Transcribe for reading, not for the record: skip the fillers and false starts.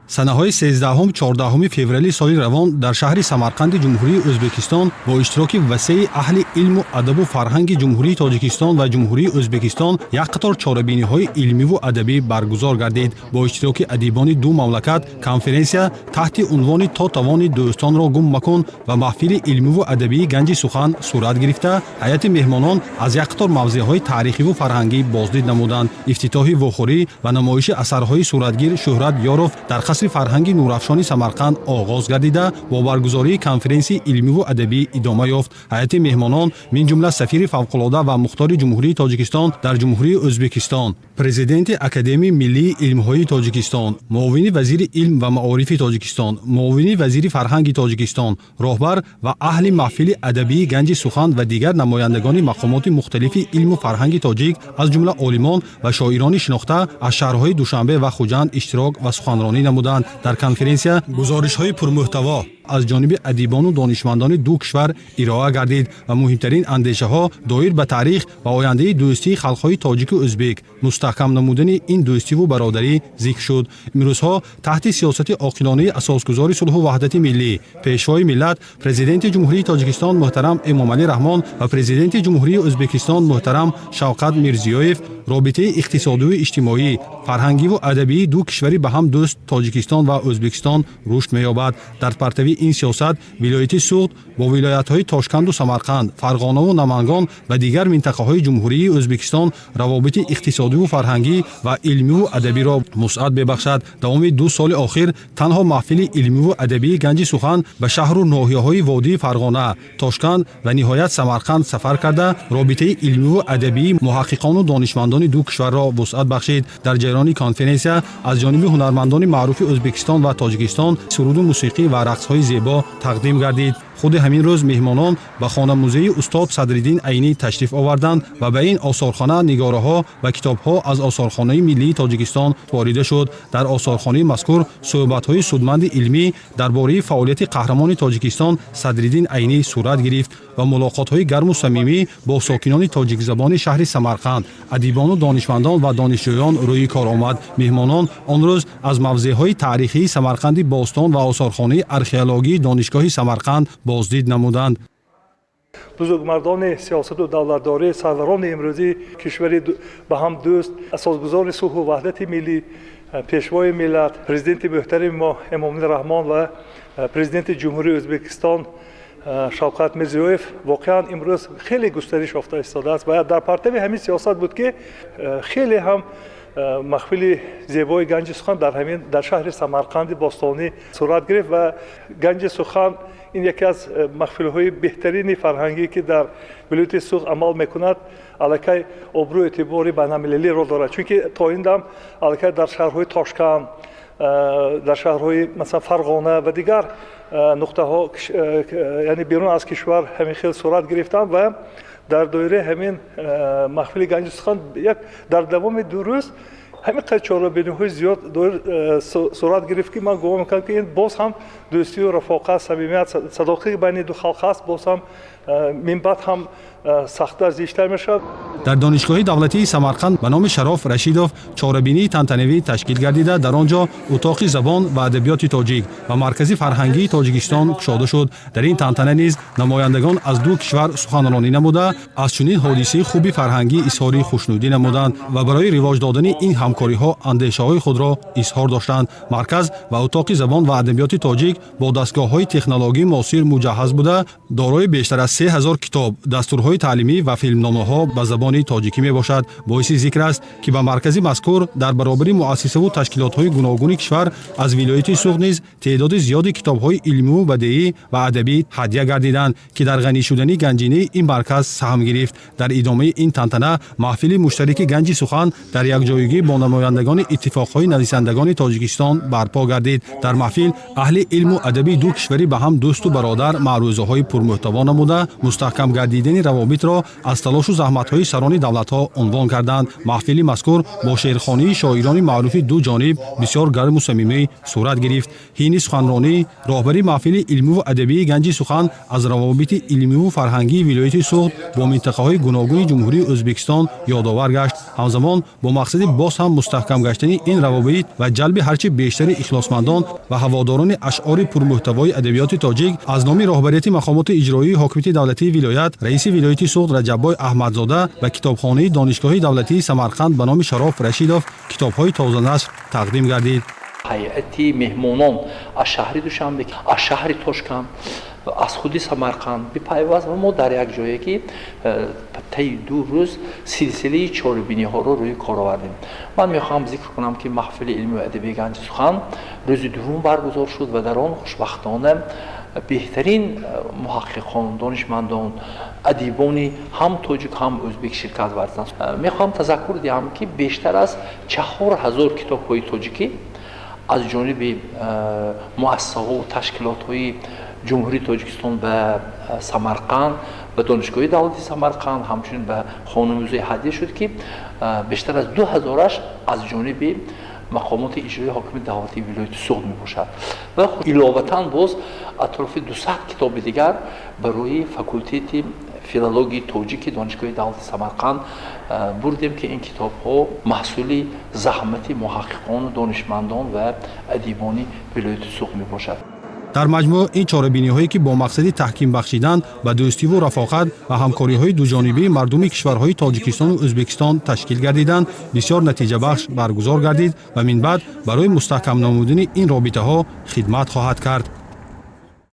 санаҳои 13-14 феврали соли равон дар шаҳри Самарқанди Ҷумҳурии Ӯзбекистон бо иштироки васеи аҳли илму адабу фарҳанги Ҷумҳурии Тоҷикистон ва Ҷумҳурии Ӯзбекистон як қатор чорабиниҳои илмиву адабӣ баргузор гардид. Бо иштироки адибони ду мамлакат конференсия таҳти унвони «То тавони дӯстонро гум макун» ва маҳфили илмиву адабии ганҷи сухан сурат гирифта, ҳайати меҳмонон аз як қатор мавзеъҳои таърихиву фарҳангӣ боздид намуданд. ифтитоҳи вохӯрӣ ва намоиши асарҳои суратгир Шӯҳрат Ёров дар қасри фарҳанги нурафшони Самарқанд оғоз гардида бо баргузории конференсияи илмиву адабӣ идома ёфт. ҳайати меҳмонон мин ҷумла сафири фавқулода ва мухтори Ҷумҳурии Тоҷикистон дар Ҷумҳурии Ӯзбекистон, президенти Академияи миллии илмҳои Тоҷикистон, муовини вазири илм ва маорифи Тоҷикистон, муовини вазири фарҳанги Тоҷикистон, роҳбар ва аҳли маҳфили адабии ганҷи сухан ва дигар намояндагони мақомоти мухталифи илму фарҳанги тоҷик аз ҷумла олимон ва шоирони шинохта аз шаҳрҳои Душанбе ва Хуҷанд иштирок ва суханронӣ намуданд. дар конференсия гузоришҳои пурмуҳтаво аз ҷониби адибону донишмандони ду кишвар ироа гардид ва муҳимтарин андешаҳо доир ба таърих ва ояндаи дӯстии халқҳои тоҷику ӯзбек, мустаҳкам намудани ин дӯстиву бародарӣ зикр шуд. имрӯзҳо таҳти сиёсати оқилонаи асосгузори сулҳу ваҳдати миллӣ, пешвои миллат, президенти Ҷумҳурии Тоҷикистон муҳтарам Эмомалӣ Раҳмон ва президенти Ҷумҳурии Ӯзбекистон муҳтарам Шавкат Мирзиёев робитаи иқтисодиву иҷтимоӣ, фарҳангиву адабии ду кишварӣ ба ҳам дӯст Тоҷикистон ва Ӯзбекистон рушд меёбад. дар партави ин сиёсат вилояти Суғд бо вилоятҳои Тошканду Самарқанд, Фарғонаву Намангон ва дигар минтақаҳои Ҷумҳурии Ӯзбекистон равобити иқтисодиву фарҳангӣ ва илмиву адабиро вусъат мебахшад. давоми 2 соли охир танҳо маҳфили илмиву адабии ганҷи сухан ба шаҳру ноҳияҳои водии Фарғона, Тошканд ва ниҳоят Самарқанд сафар карда робитаи илмиву адабии муҳаққиқону донишмандони ду кишварро вусъат бахшид. дар ҷараёни конференсия аз ҷониби ҳунармандони маъруфи Ӯзбекистон ва Тоҷикистон суруду мусиқӣ ва рақсҳои зебо тақдим гардид. худи ҳамин рӯз меҳмонон ба хонамузеи устод Садриддин Айнӣ ташриф оварданд ва ба ин осорхона нигораҳо ва китобҳо аз Осорхонаи миллии Тоҷикистон ворида шуд. дар осорхонаи мазкур суҳбатҳои судманди илмӣ дар бораи фаъолияти қаҳрамони Тоҷикистон Садриддин Айнӣ сурат гирифт ва мулоқотҳои гарму самимӣ бо сокинони тоҷикзабони шаҳри Самарқанд, адибону донишмандон ва донишҷӯён рӯи кор омад. меҳмонон он рӯз аз мавзеъҳои таърихии Самарқанди Бостон ва осорхонаи археологии донишгоҳи Самарқанд боздид намуданд. бузургмардони сиёсату давлатдорӣ, сарварони имрӯзии кишвари ба ҳам дӯст, асосгузори сулҳу ваҳдати миллӣ, пешвои миллат, президенти муҳтарими мо Эмомалӣ Раҳмон ва президенти Ҷумҳурии Ӯзбекистон Шавкат Мирзиёев воқеан имрӯз хеле густариш ёфта истодааст ва дар партави ҳамин сиёсат буд ки хеле ҳам маҳфили зебои ганҷи сухан дар шаҳри Самарқанди Бостонӣ сурат гирифт ва ганҷи сухан ин яке аз маҳфилҳои беҳтарини фарҳангӣ ки дар вилояти Суғд амал мекунад, аллакай обрӯ эътибори байналмилалиро дорад. чунки то ин дам аллакай дар шаҳрҳои Тошканд, дар шаҳрҳои масалан Фарғона ва дигар нуқтаҳо, яъне берун аз кишвар ҳамин хел сурат гирифтанд ва дар доираи ҳамин маҳфили ганҷи сухан дар давоми 2 рӯз ҳамин қадр чорабиниҳои зиёд сурат гирифт ки ман гувоҳ мекунам ки ин боз ҳам дӯстию рафоқат, самимият, садоқати байни ду халқ ҳаст, боз ҳам мин баъд ҳам сахтар зиштар мешавад. дар донишгоҳи давлатии Самарқанд ба номи Шароф Рашидов чорабинии тантанавӣ ташкил гардида дар он ҷо утоқи забон ва адабиёти тоҷик ва маркази фарҳангии Тоҷикистон кушода шуд. дар ин тантана низ намояндагон аз ду кишвар суханронӣ намуда аз чунин ҳодисаи хуби фарҳангӣ изҳори хушнудӣ намуданд ва барои ривоҷ додани ин ҳамкориҳо андешаҳои худро изҳор доштанд. марказ ва утоқи забон ва адабиёти тоҷик бо дастгоҳҳои технологии муосир муҷаҳҳаз буда дорои бештар аз 3000 китоб, дастурҳои таълимӣ ва филмномаҳо ба забони тоҷикӣ мебошад. боиси зикр аст ки ба маркази мазкур дар баробари муассисаву ташкилотҳои гуногуни кишвар аз вилояти Суғд низ теъдоди зиёди китобҳои илмиву бадеӣ ва адабӣ ҳадя гардиданд ки дар ғанӣ шудани ганҷинии ин марказ саҳм гирифт. дар идомаи ин тантана маҳфили муштараки ганҷи сухан дар якҷоягӣ бо намояндагони иттифоқҳои нависандагони Тоҷикистон барпо гардид. дар маҳфил аҳли илму адаби ду кишварӣ ба ҳам дӯсту бародар маърузаҳои пурмуҳтаво намуда мустаҳкам гардидани равобит равобитро аз талошу заҳматҳои сарони давлатҳо унвон карданд. маҳфили мазкур бо шеърхонии шоирони маъруфи ду ҷониб бисёр гарму самимӣ сурат гирифт. ҳини суханронӣ роҳбари маҳфили илмиву адабии ганҷи сухан аз равобити илмиву фарҳангии вилояти суғд бо минтақаҳои гуногуни ҷумҳурии Ӯзбекистон ёдовар гашт. ҳамзамон бо мақсади боз ҳам мустаҳкам гаштани ин равобит ва ҷалби ҳарчи бештари ихлосмандон ва ҳаводорони ашъори пурмуҳтавои адабиёти тоҷик аз номи роҳбарияти мақомоти иҷроии ҳокимияти давлатии вилоят раиси вилояти суғд Раҷаббой Аҳмадзода ва китобхонаи донишгоҳи давлатии Самарқанд ба номи Шароф Рашидов китобҳои тозанашр тақдим гардид. ҳайати меҳмонон аз шаҳри Душанбе, аз шаҳри Тошканд, аз худи Самарқанд бипайваст ва мо дар як ҷое ки таи 2 рӯз силсилаи чорабиниҳоро рӯи кор овардем. ман мехоҳам зикр кунам ки маҳфили илмию адабии ганҷи сухан рӯзи дуввум баргузор шуд ва дар он хушбахтона беҳтарин муҳаққиқон, донишмандон, адибони ҳам тоҷик ҳам ӯзбек ширкат варданд. мехоҳам тазаккур диҳам ки бештар аз 4000 китобҳои тоҷикӣ аз ҷониби муассисаҳо ташкилотҳои ҷумҳурии Тоҷикистон ба Самарқанд ба донишгоҳи давлати Самарқанд ҳамчунин ба хонумӯзаи ҳадия шуд ки бештар аз 2000-аш аз ҷониби мақомоти иҷроии ҳокимияти давлатии вилояти суғд мебошад ва иловатан боз атрофи 200 китоби дигар барои факултети филологии тоҷики донишгоҳи давлати Самарқанд бурдем ки ин китобҳо маҳсули заҳмати муҳаққиқону донишмандон ва адибони вилояти суғд мебошад. дар маҷмӯъ ин чорабиниҳое ки бо мақсади таҳким бахшидан ба дӯстиву рафоқат ва ҳамкориҳои дуҷонибии мардуми кишварҳои Тоҷикистону Ӯзбекистон ташкил гардиданд бисёр натиҷабахш баргузор гардид ва минбаъд барои мустаҳкам намудани ин робитаҳо хидмат хоҳад кард.